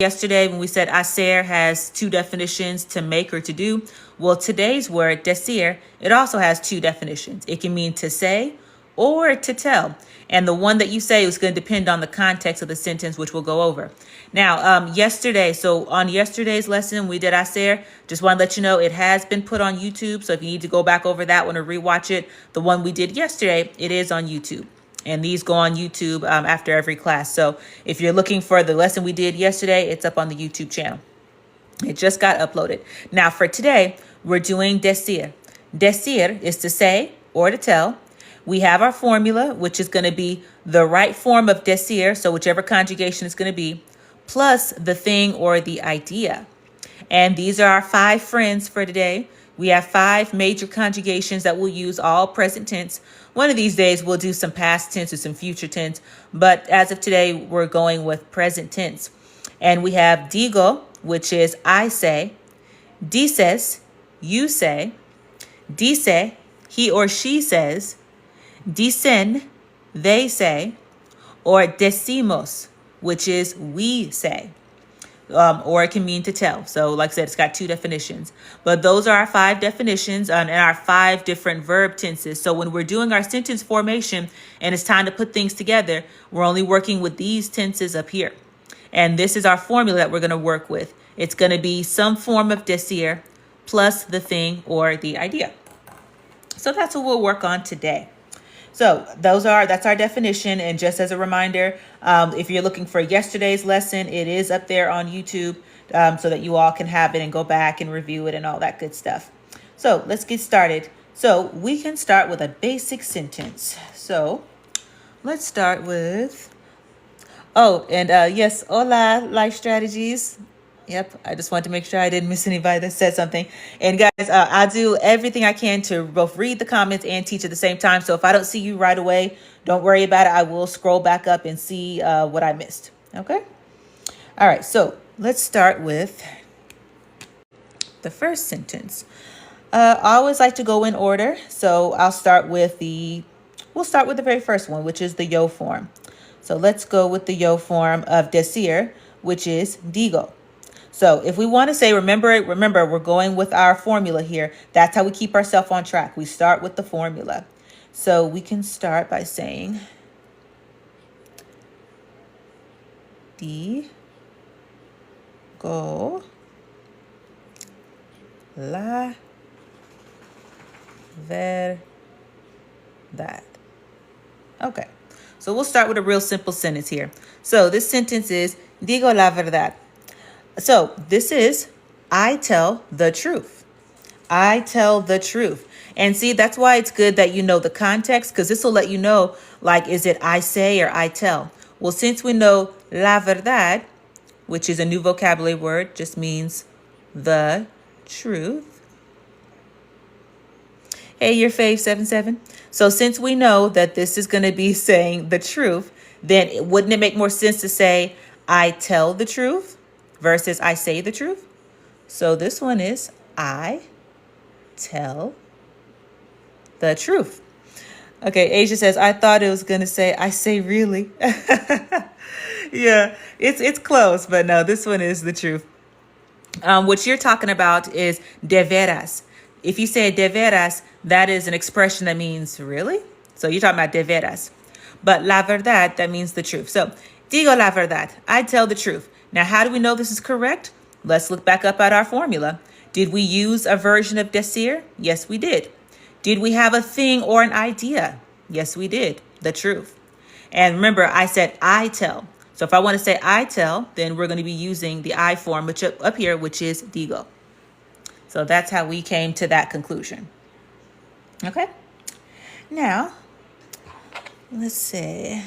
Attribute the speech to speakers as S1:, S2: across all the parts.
S1: Yesterday, when we said hacer has two definitions, to make or to do, well, today's word, decir, it also has two definitions. It can mean to say or to tell. And the one that you say is going to depend on the context of the sentence, which we'll go over. Now, on yesterday's lesson, we did hacer. Just want to let you know it has been put on YouTube. So if you need to go back over that one or rewatch it, the one we did yesterday, it is on YouTube. And these go on YouTube after every class. So if you're looking for the lesson we did yesterday, it's up on the YouTube channel. It just got uploaded. Now for today, we're doing decir. Decir is to say or to tell. We have our formula, which is going to be the right form of decir, so whichever conjugation it's going to be, plus the thing or the idea. And these are our 5 friends for today. We have 5 major conjugations that we'll use, all present tense. One of these days, we'll do some past tense or some future tense. But as of today, we're going with present tense. And we have digo, which is I say. Dices, you say. Dice, he or she says. Dicen, they say. Or decimos, which is we say. Or it can mean to tell. So like I said, it's got 2 definitions. But those are our 5 definitions and our 5 different verb tenses. So when we're doing our sentence formation and it's time to put things together, we're only working with these tenses up here. And this is our formula that we're going to work with. It's going to be some form of decir plus the thing or the idea. So that's what we'll work on today. So that's our definition. And just as a reminder, if you're looking for yesterday's lesson, it is up there on YouTube so that you all can have it and go back and review it and all that good stuff. So let's get started. So we can start with a basic sentence. So let's start with, yes, hola, Life Strategies. Yep, I just wanted to make sure I didn't miss anybody that said something. And guys, I do everything I can to both read the comments and teach at the same time. So if I don't see you right away, don't worry about it. I will scroll back up and see what I missed. Okay? All right, so let's start with the first sentence. I always like to go in order. So we'll start with the very first one, which is the yo form. So let's go with the yo form of decir, which is digo. So if we want to say, remember, we're going with our formula here. That's how we keep ourselves on track. We start with the formula. So we can start by saying digo la verdad. Okay, so we'll start with a real simple sentence here. So this sentence is digo la verdad. So this is, I tell the truth. I tell the truth. And see, that's why it's good that you know the context, because this will let you know, like, is it I say or I tell? Well, since we know la verdad, which is a new vocabulary word, just means the truth. Hey, your fave 77. So since we know that this is going to be saying the truth, then wouldn't it make more sense to say I tell the truth versus I say the truth? So this one is I tell the truth. Okay, Asia says, I thought it was going to say I say really. Yeah, it's close, but no, this one is the truth. What you're talking about is de veras. If you say de veras, that is an expression that means really. So you're talking about de veras. But la verdad, that means the truth. So digo la verdad, I tell the truth. Now, how do we know this is correct? Let's look back up at our formula. Did we use a version of decir? Yes, we did. Did we have a thing or an idea? Yes, we did. The truth. And remember, I said I tell. So if I want to say I tell, then we're going to be using the I form, which up here, which is digo. So that's how we came to that conclusion. Okay. Now, let's see.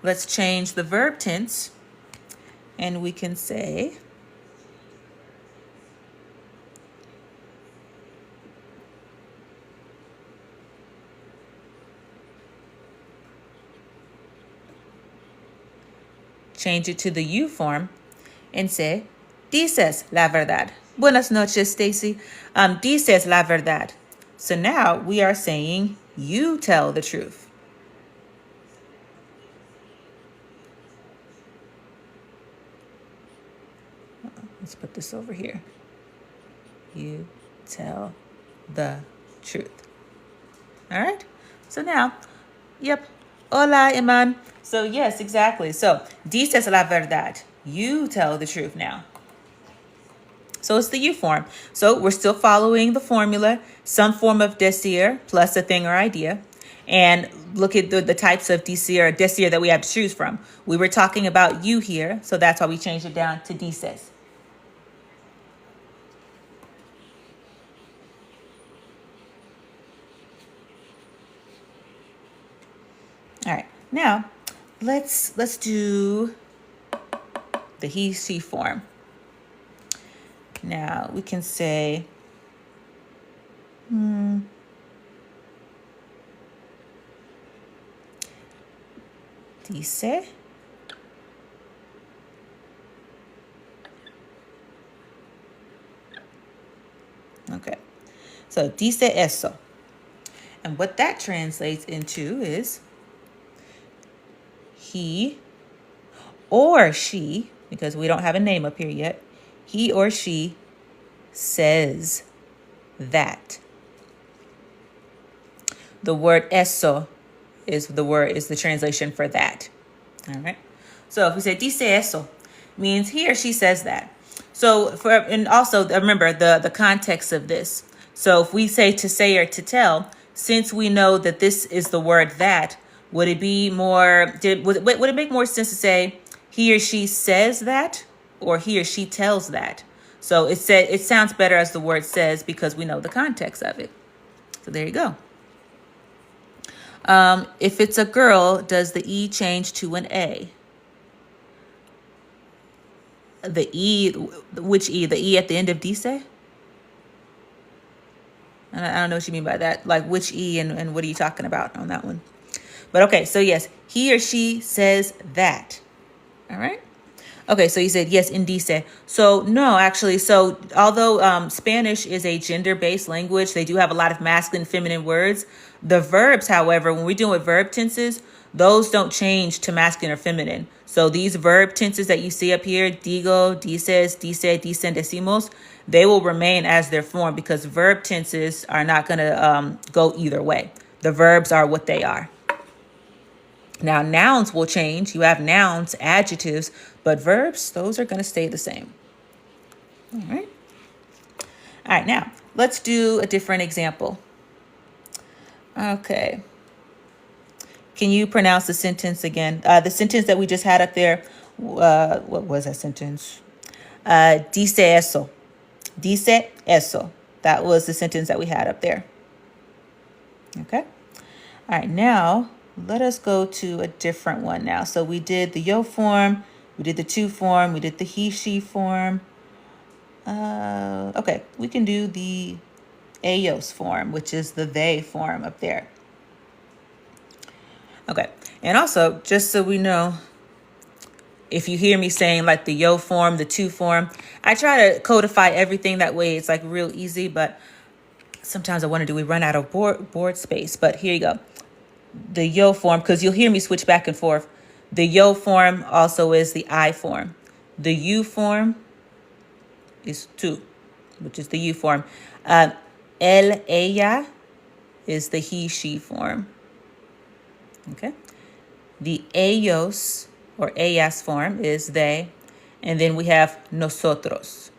S1: Let's change the verb tense, and we can say change it to the you form and say dices la verdad. Buenas noches, Stacy. Dices la verdad. So now we are saying you tell the truth. Let's put this over here. You tell the truth. All right. So now, yep. Hola, Iman. So yes, exactly. So, dices la verdad. You tell the truth now. So it's the you form. So we're still following the formula, some form of DECIR plus a thing or idea. And look at the types of DECIR that we have to choose from. We were talking about you here, so that's why we changed it down to dices. All right, now let's do the he, she form. Now we can say, dice. Okay, so dice eso. And what that translates into is he or she, because we don't have a name up here yet, he or she says that. The word eso is the translation for that. All right. So if we say dice eso, means he or she says that. So and also remember the context of this. So if we say to say or to tell, since we know that this is the word that, would it be more? Would it make more sense to say he or she says that, or he or she tells that? So it sounds better as the word says because we know the context of it. So there you go. If it's a girl, does the E change to an A? The E, which E? The E at the end of dice? I don't know what you mean by that. Like which E and what are you talking about on that one? But okay, so yes, he or she says that. All right. Okay, so you said yes, in dice. So no, actually, so although Spanish is a gender-based language, they do have a lot of masculine and feminine words. The verbs, however, when we're doing with verb tenses, those don't change to masculine or feminine. So these verb tenses that you see up here, digo, dices, dice, dicen, decimos, they will remain as their form because verb tenses are not going to go either way. The verbs are what they are. Now, nouns will change. You have nouns, adjectives, but verbs, those are going to stay the same. All right. All right, now, let's do a different example. Okay. Can you pronounce the sentence again? The sentence that we just had up there, what was that sentence? Dice eso. Dice eso. That was the sentence that we had up there. Okay. All right, now let us go to a different one now. So we did the yo form, we did the to form, we did the he, she form. Okay, we can do the ellos form, which is the they form up there. Okay, and also, just so we know, if you hear me saying like the yo form, the to form, I try to codify everything that way. It's like real easy, but sometimes I wonder, we run out of board space? But here you go. The yo form, because you'll hear me switch back and forth. The yo form also is the I form. The you form is tu, which is the you form. El, ella is the he, she form. Okay. The ellos or ellas form is they. And then we have nosotros.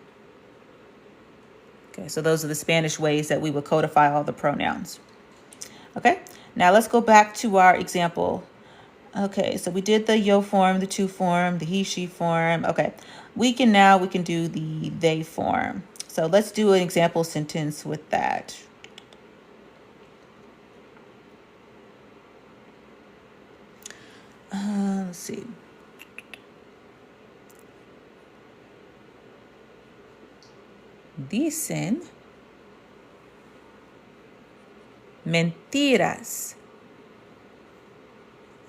S1: Okay, so those are the Spanish ways that we would codify all the pronouns. Okay. Now let's go back to our example. Okay, so we did the yo form, the to form, the he, she form. Okay, we can do the they form. So let's do an example sentence with that. Let's see. Dicen mentiras.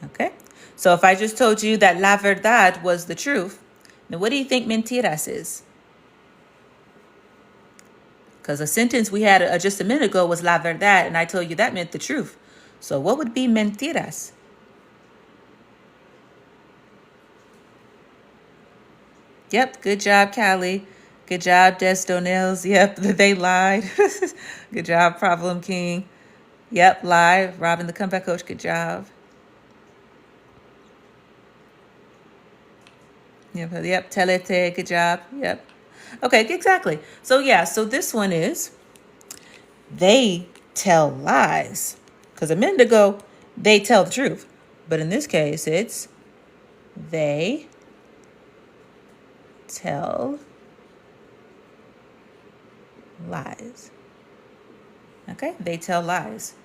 S1: Okay, so if I just told you that la verdad was the truth, then what do you think mentiras is? Because a sentence we had just a minute ago was la verdad, and I told you that meant the truth. So what would be mentiras? Yep, good job, Callie. Good job, Destonels. Yep, they lied. Good job, Problem King. Yep, lie. Robin, the comeback coach. Good job. Yep, Telete. Good job. Yep. Okay, exactly. So yeah, so this one is they tell lies. Because a minute ago, they tell the truth. But in this case, it's they tell lies. Okay, they tell lies.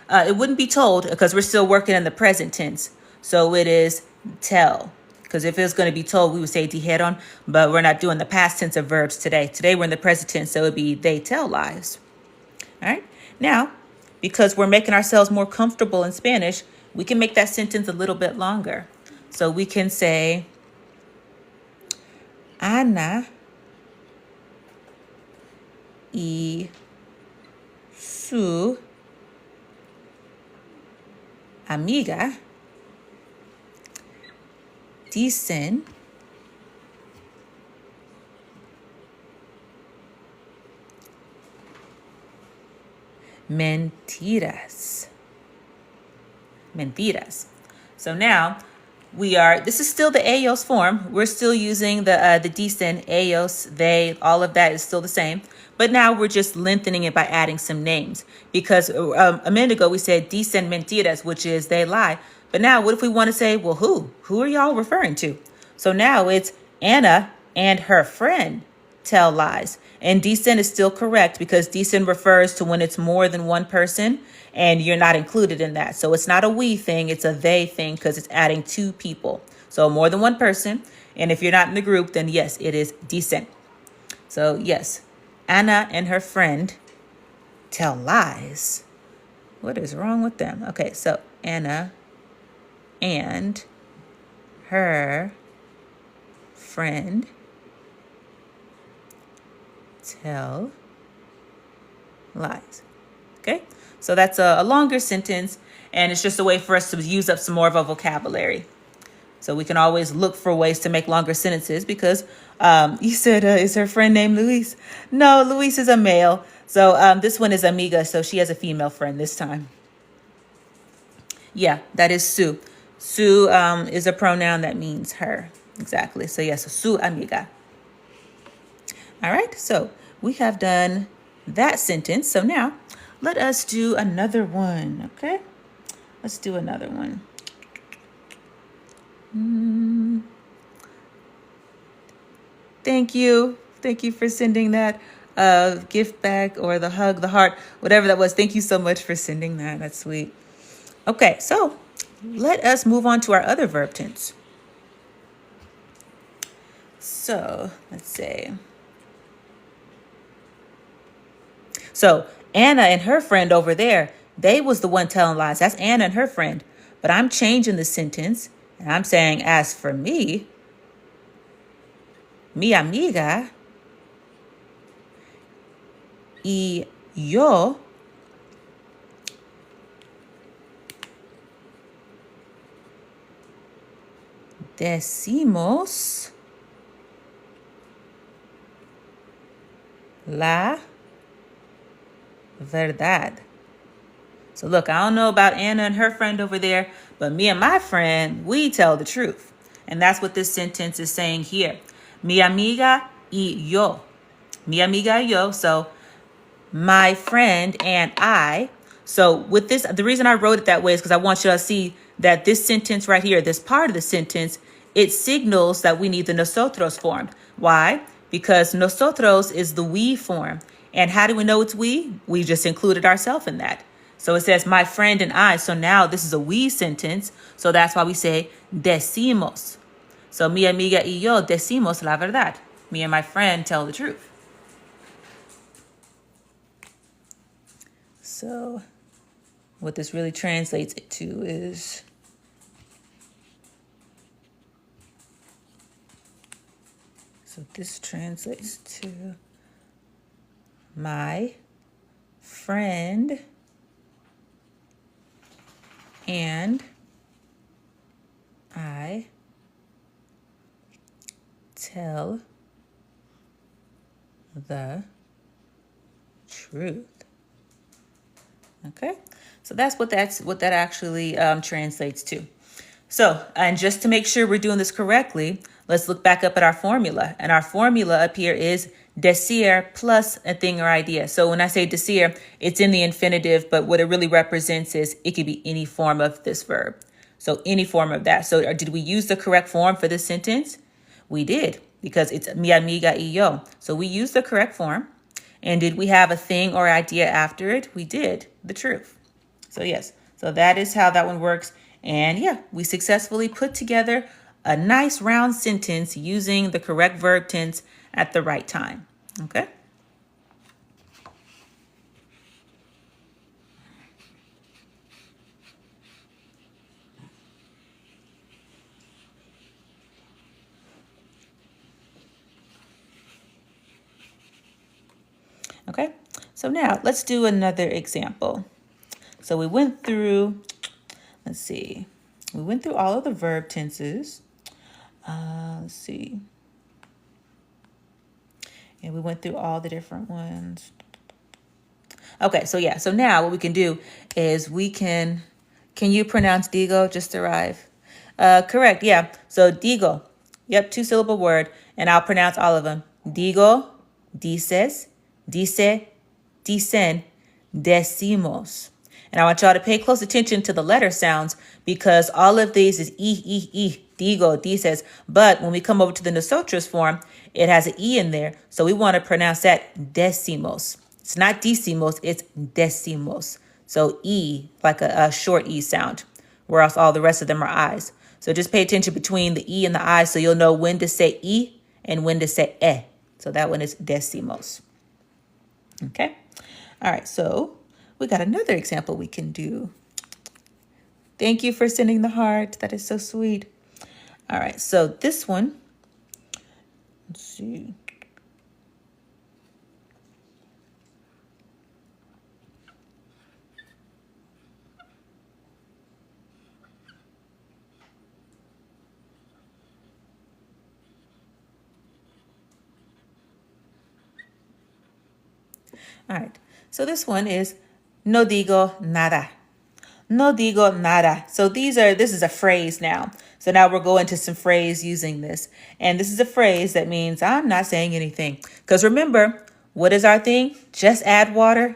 S1: It wouldn't be told because we're still working in the present tense. So it is tell. Because if it was going to be told, we would say dijeron, but we're not doing the past tense of verbs today. Today we're in the present tense, so it would be they tell lies. All right. Now, because we're making ourselves more comfortable in Spanish, we can make that sentence a little bit longer. So we can say, Ana y su amiga dicen mentiras. Mentiras. So now this is still the ellos form. We're still using the dicen, ellos, they, all of that is still the same. But now we're just lengthening it by adding some names. Because a minute ago we said dicen mentiras, which is they lie. But now what if we want to say, well, who? Who are y'all referring to? So now it's Anna and her friend tell lies. And dicen is still correct because dicen refers to when it's more than one person and you're not included in that. So it's not a we thing, it's a they thing because it's adding two people. So more than one person. And if you're not in the group, then yes, it is dicen. So yes, Anna and her friend tell lies. What is wrong with them? Okay, so Anna and her friend tell lies. Okay, so that's a longer sentence, and it's just a way for us to use up some more of our vocabulary. So we can always look for ways to make longer sentences because you said, is her friend named Luis? No, Luis is a male. So this one is amiga, so she has a female friend this time. Yeah, that is su. Su is a pronoun that means her. Exactly. So yes, su amiga. All right, so we have done that sentence. So now let us do another one, okay? Let's do another one. Thank you. Thank you for sending that gift back or the hug, the heart, whatever that was. Thank you so much for sending that. That's sweet. Okay, so let us move on to our other verb tense. So let's see. So Anna and her friend over there, they was the one telling lies. That's Anna and her friend. But I'm changing the sentence and I'm saying, as for me, mi amiga y yo decimos la verdad. So look, I don't know about Anna and her friend over there, but me and my friend, we tell the truth. And that's what this sentence is saying here. Mi amiga y yo. Mi amiga y yo. So my friend and I. So with this, the reason I wrote it that way is because I want you to see that this sentence right here, this part of the sentence, it signals that we need the nosotros form. Why? Because nosotros is the we form. And how do we know it's we? We just included ourselves in that. So it says my friend and I. So now this is a we sentence. So that's why we say decimos. So mi amiga y yo decimos la verdad. Me and my friend tell the truth. So what this really translates it to is this translates to my friend and I tell the truth. Okay, so that's what that actually translates to. So, and just to make sure we're doing this correctly, let's look back up at our formula. And our formula up here is DECIR plus a thing or idea. So when I say DECIR, it's in the infinitive, but what it really represents is it could be any form of this verb. So any form of that. So did we use the correct form for this sentence? We did, because it's mi amiga y yo. So we used the correct form. And did we have a thing or idea after it? We did, the truth. So yes, so that is how that one works. And yeah, we successfully put together a nice round sentence using the correct verb tense at the right time. Okay. Okay, so now let's do another example. So we went through, let's see, we went through all of the verb tenses. Let's see. And we went through all the different ones. Okay, so yeah, so now what we can do is can you pronounce digo, just arrive? Correct, yeah. So digo, yep, 2-syllable word, and I'll pronounce all of them. Digo, dices, dice, dicen, decimos. And I want y'all to pay close attention to the letter sounds because all of these is digo, dices. But when we come over to the nosotros form, it has an E in there. So we want to pronounce that decimos. It's not decimos, it's decimos. So E, like a short E sound, whereas all the rest of them are I's. So just pay attention between the E and the I so you'll know when to say E and when to say E. So that one is decimos. Okay. All right. So we got another example we can do. Thank you for sending the heart. That is so sweet. All right. So this one, let's see. All right. So this one is no digo nada. No digo nada. So this is a phrase now. So now we're going to some phrase using this. And this is a phrase that means I'm not saying anything. Because remember, what is our thing? Just add water.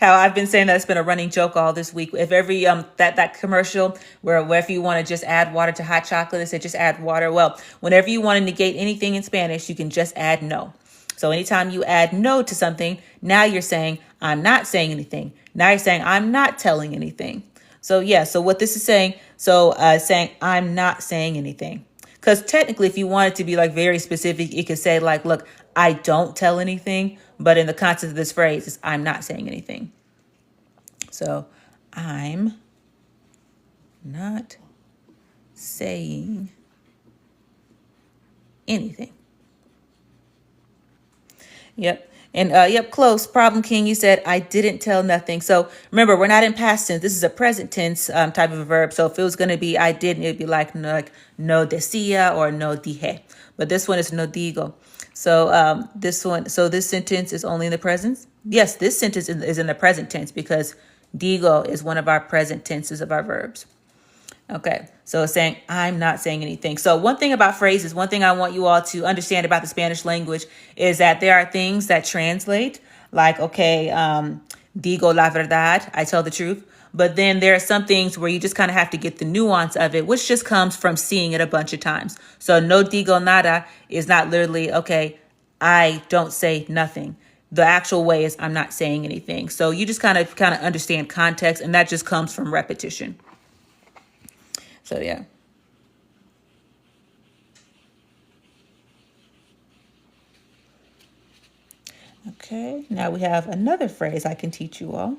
S1: How I've been saying that's been a running joke all this week. If every that commercial where if you want to just add water to hot chocolate, they say just add water. Well, whenever you want to negate anything in Spanish, you can just add no. So anytime you add no to something, now you're saying I'm not saying anything. Now you're saying I'm not telling anything. So yeah, so what this is saying, saying I'm not saying anything. Because technically, if you want it to be like very specific, it could say like, look, I don't tell anything. But in the context of this phrase, it's I'm not saying anything. So I'm not saying anything. Yep. And yep, close. Problem King, you said, I didn't tell nothing. So remember, we're not in past tense. This is a present tense type of a verb. So if it was going to be I didn't, it'd be like no decía or no dije. But this one is no digo. So this sentence is only in the present. Yes, this sentence is in the present tense because digo is one of our present tenses of our verbs. Okay, so it's saying I'm not saying anything. So one thing about phrases, one thing I want you all to understand about the Spanish language is that there are things that translate like, okay, digo la verdad, I tell the truth. But then there are some things where you just kind of have to get the nuance of it, which just comes from seeing it a bunch of times. So no digo nada is not literally, okay, I don't say nothing. The actual way is I'm not saying anything. So you just kind of understand context, and that just comes from repetition. So, yeah. Okay, now we have another phrase I can teach you all.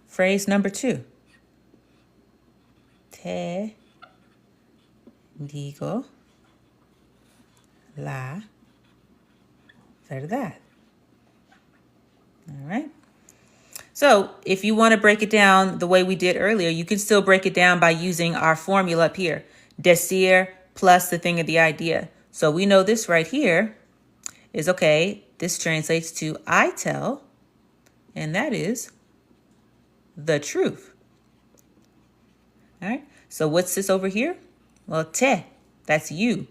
S1: Phrase number 2. Te digo la verdad. All right. So if you want to break it down the way we did earlier, you can still break it down by using our formula up here. DECIR plus the thing of the idea. So we know this right here is, okay, this translates to I tell, and that is the truth. All right, so what's this over here? Well, te, that's you.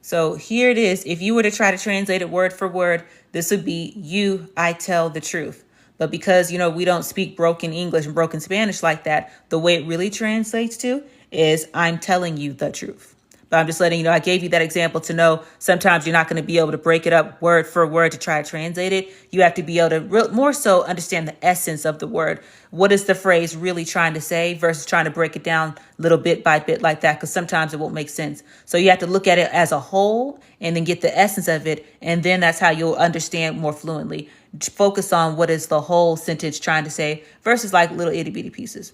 S1: So here it is. If you were to try to translate it word for word, this would be you, I tell the truth. But because, we don't speak broken English and broken Spanish like that, the way it really translates to is I'm telling you the truth. But I'm just letting you know, I gave you that example to know sometimes you're not going to be able to break it up word for word to try to translate it. You have to be able to more so understand the essence of the word. What is the phrase really trying to say versus trying to break it down little bit by bit like that, because sometimes it won't make sense. So you have to look at it as a whole and then get the essence of it. And then that's how you'll understand more fluently. Focus on what is the whole sentence trying to say versus like little itty bitty pieces.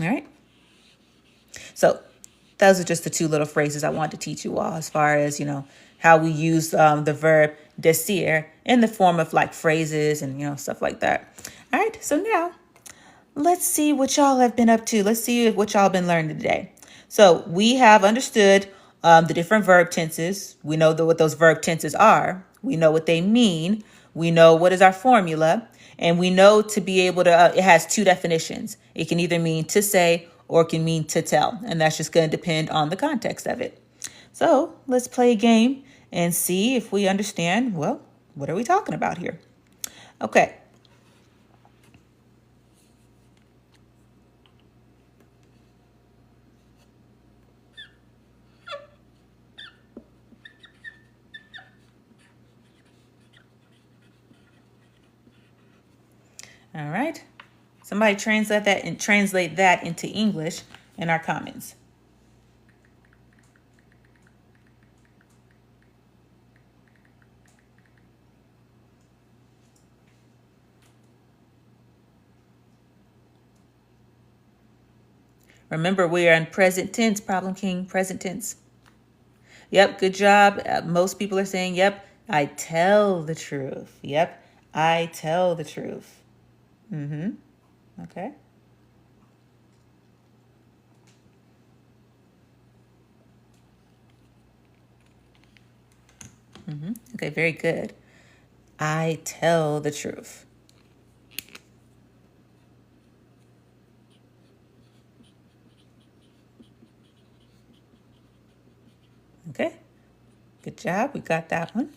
S1: All right. So those are just the two little phrases I wanted to teach you all as far as, how we use the verb decir in the form of like phrases and, stuff like that. All right. So now let's see what y'all have been up to. Let's see what y'all been learning today. So we have understood the different verb tenses. We know what those verb tenses are. We know what they mean. We know what is our formula. And we know to be able to, it has two definitions. It can either mean to say or it can mean to tell. And that's just going to depend on the context of it. So let's play a game and see if we understand, well, what are we talking about here? Okay. All right. Somebody translate that into English in our comments. Remember, we are in present tense, Problem King, present tense. Yep, good job. Most people are saying, yep, I tell the truth. Yep, I tell the truth. Okay. Okay, very good. I tell the truth. Okay, good job. We got that one.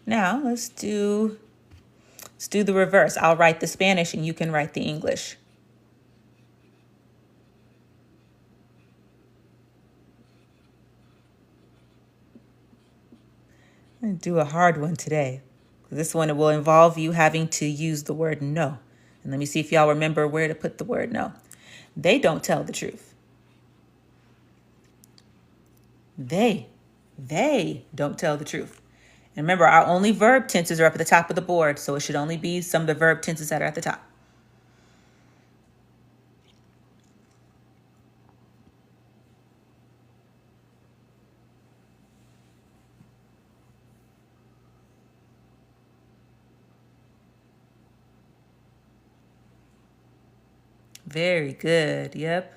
S1: Now let's do the reverse. I'll write the Spanish and you can write the English. I'm going to do a hard one today. This one will involve you having to use the word no. And let me see if y'all remember where to put the word no. They don't tell the truth. They don't tell the truth. And remember, our only verb tenses are up at the top of the board, so it should only be some of the verb tenses that are at the top. Very good. Yep.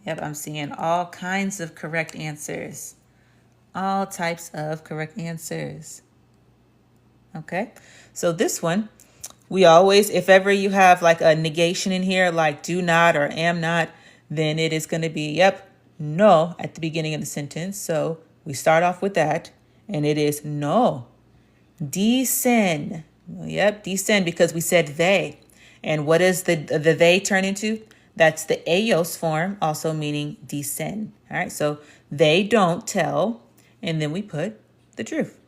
S1: I'm seeing all kinds of correct answers. All types of correct answers. Okay. So this one, we always, if ever you have like a negation in here, like do not or am not, then it is going to be, yep, no at the beginning of the sentence. So we start off with that, and it is no. Dicen. Yep, dicen, because we said they. And what does the they turn into? That's the ellos form, also meaning dicen. All right, so they don't tell, and then we put the truth.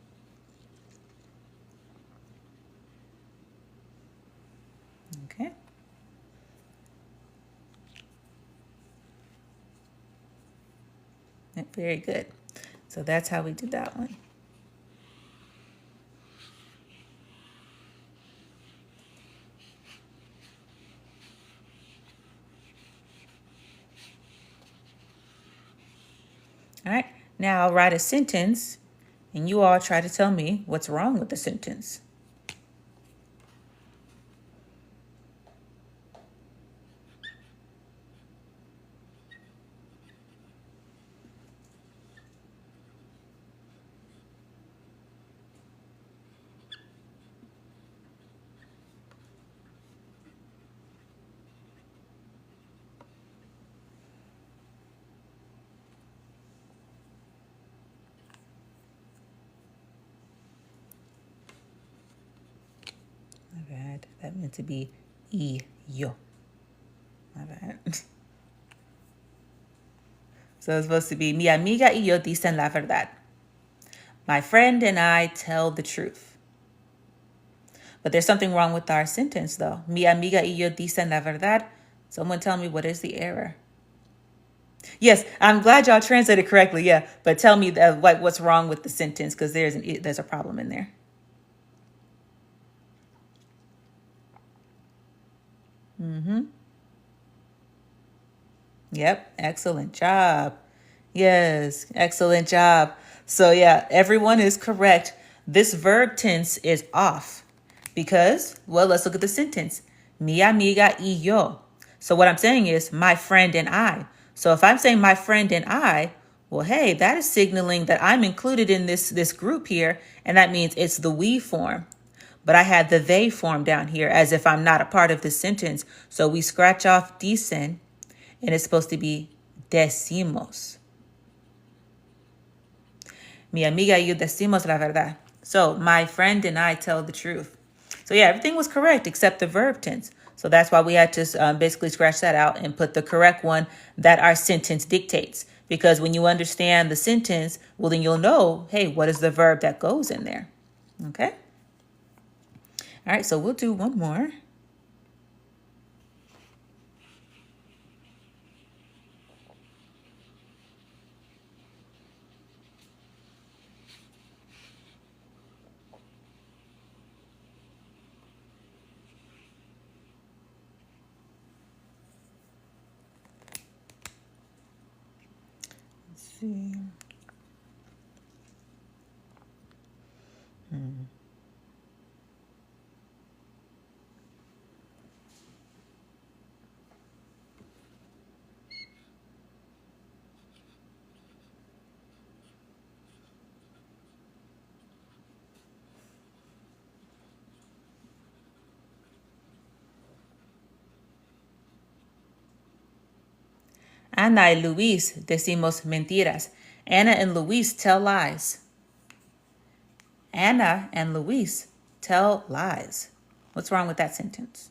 S1: Okay. Very good. So that's how we did that one. All right, now I'll write a sentence And you all try to tell me what's wrong with the sentence. My bad. That meant to be yo. My bad. So it's supposed to be mi amiga y yo dicen la verdad. My friend and I tell the truth. But there's something wrong with our sentence, though. Mi amiga y yo dicen la verdad. Someone tell me what is the error. Yes, I'm glad y'all translated correctly. Yeah, but tell me what's wrong with the sentence, because there's a problem in there. Yep, excellent job. Yes, excellent job. So yeah, everyone is correct. This verb tense is off because, well, let's look at the sentence. Mi amiga y yo. So what I'm saying is my friend and I. So if I'm saying my friend and I, well, hey, that is signaling that I'm included in this group here, and that means it's the we form. But I had the they form down here as if I'm not a part of this sentence. So we scratch off dicen, and it's supposed to be decimos. Mi amiga y yo decimos la verdad. So my friend and I tell the truth. So yeah, everything was correct except the verb tense. So that's why we had to basically scratch that out and put the correct one that our sentence dictates. Because when you understand the sentence, well, then you'll know, hey, what is the verb that goes in there? Okay? All right, so we'll do one more. Let's see. Ana y Luis decimos mentiras. Anna and Luis tell lies. Anna and Luis tell lies. What's wrong with that sentence?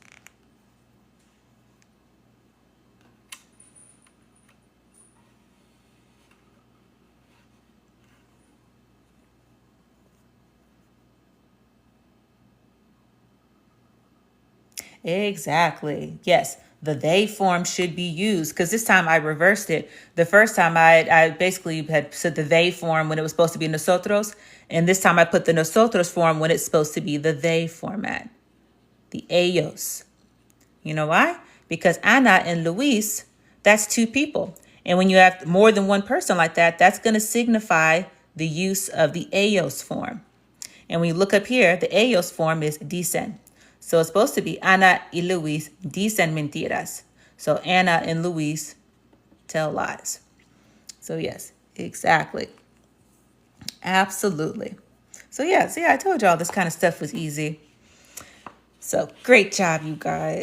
S1: Exactly. Yes, the they form should be used because this time I reversed it. The first time I basically had said the they form when it was supposed to be nosotros, and this time I put the nosotros form when it's supposed to be the they format, the ellos. You know why? Because Ana and Luis, that's two people. And when you have more than one person like that, that's going to signify the use of the ellos form. And when you look up here, the ellos form is dicen. So it's supposed to be Ana y Luis dicen mentiras. So Anna and Luis tell lies. So yes, exactly. Absolutely. So yeah, I told y'all this kind of stuff was easy. So great job, you guys.